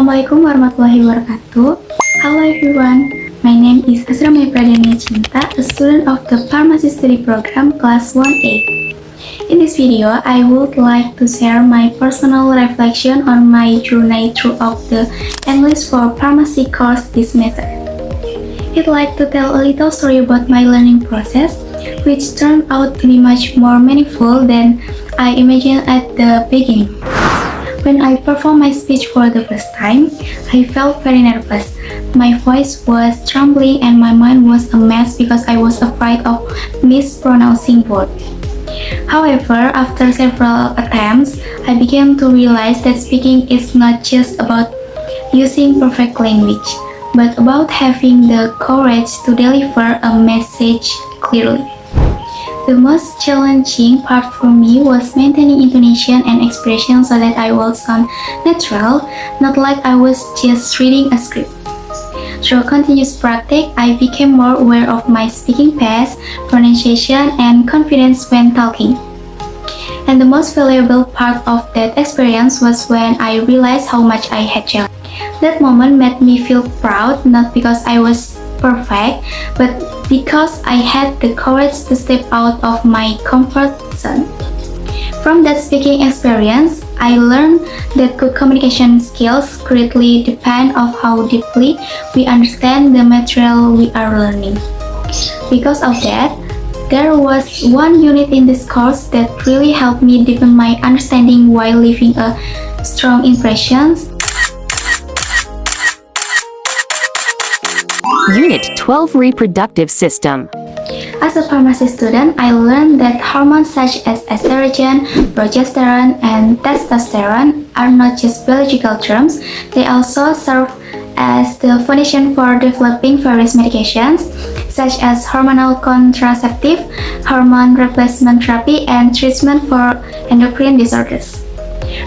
Assalamualaikum warahmatullahi wabarakatuh. Hello everyone, my name is Azra Pradana Cinta, a student of the Pharmacy Study Program Class 1A. In this video, I would like to share my personal reflection on my journey throughout the English for Pharmacy course this semester. I'd like to tell a little story about my learning process, which turned out to be much more meaningful than I imagined at the beginning. When I performed my speech for the first time, I felt very nervous. My voice was trembling and my mind was a mess because I was afraid of mispronouncing words. However, after several attempts, I began to realize that speaking is not just about using perfect language, but about having the courage to deliver a message clearly. The most challenging part for me was maintaining intonation and expression so that I would sound natural, not like I was just reading a script. Through continuous practice, I became more aware of my speaking pace, pronunciation, and confidence when talking. And the most valuable part of that experience was when I realized how much I had changed. That moment made me feel proud, not because I was perfect, but because I had the courage to step out of my comfort zone. From that speaking experience, I learned that good communication skills greatly depend on how deeply we understand the material we are learning. Because of that, there was one unit in this course that really helped me deepen my understanding while leaving a strong impression. Unit 12 Reproductive System. As a pharmacy student, I learned that hormones such as estrogen, progesterone, and testosterone are not just biological terms, they also serve as the foundation for developing various medications, such as hormonal contraceptive, hormone replacement therapy, and treatment for endocrine disorders.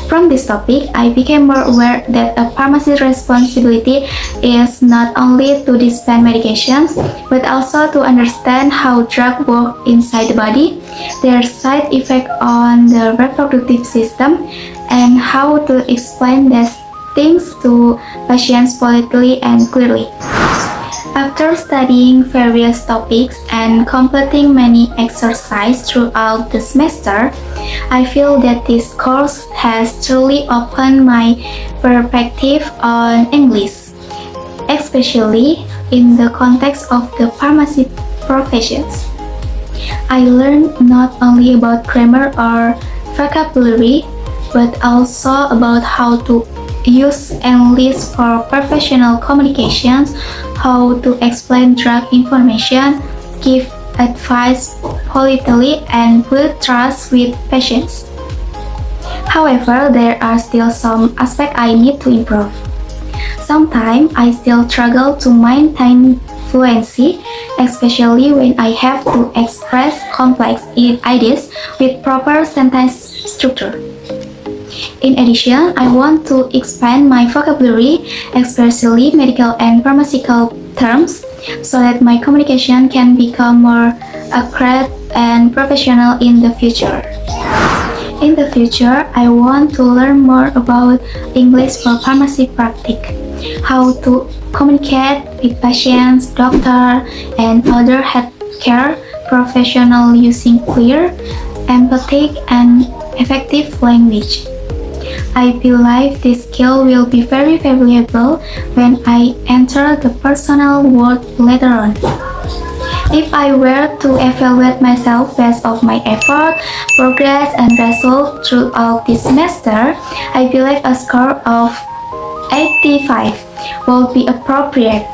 From this topic, I became more aware that a pharmacist's responsibility is not only to dispense medications, but also to understand how drugs work inside the body, their side effects on the reproductive system, and how to explain these things to patients politely and clearly. After studying various topics and completing many exercises throughout the semester, I feel that this course has truly opened my perspective on English, especially in the context of the pharmacy professions. I learned not only about grammar or vocabulary, but also about how to use English for professional communications, how to explain drug information, give advice politely, and build trust with patients. However, there are still some aspects I need to improve. Sometimes I still struggle to maintain fluency, especially when I have to express complex ideas with proper sentence structure. In addition, I want to expand my vocabulary, especially medical and pharmaceutical terms, so that my communication can become more accurate and professional in the future. In the future, I want to learn more about English for pharmacy practice, how to communicate with patients, doctors, and other healthcare professionals using clear, empathic, and effective language. I believe this skill will be very valuable when I enter the personal world later on. If I were to evaluate myself based on my effort, progress, and results throughout this semester, I believe a score of 85 will be appropriate.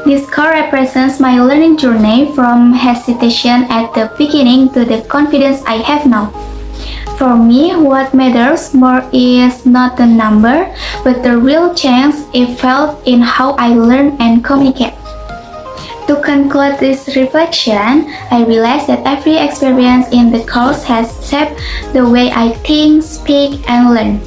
This score represents my learning journey from hesitation at the beginning to the confidence I have now. For me, what matters more is not the number, but the real change it felt in how I learn and communicate. To conclude this reflection, I realized that every experience in the course has shaped the way I think, speak, and learn.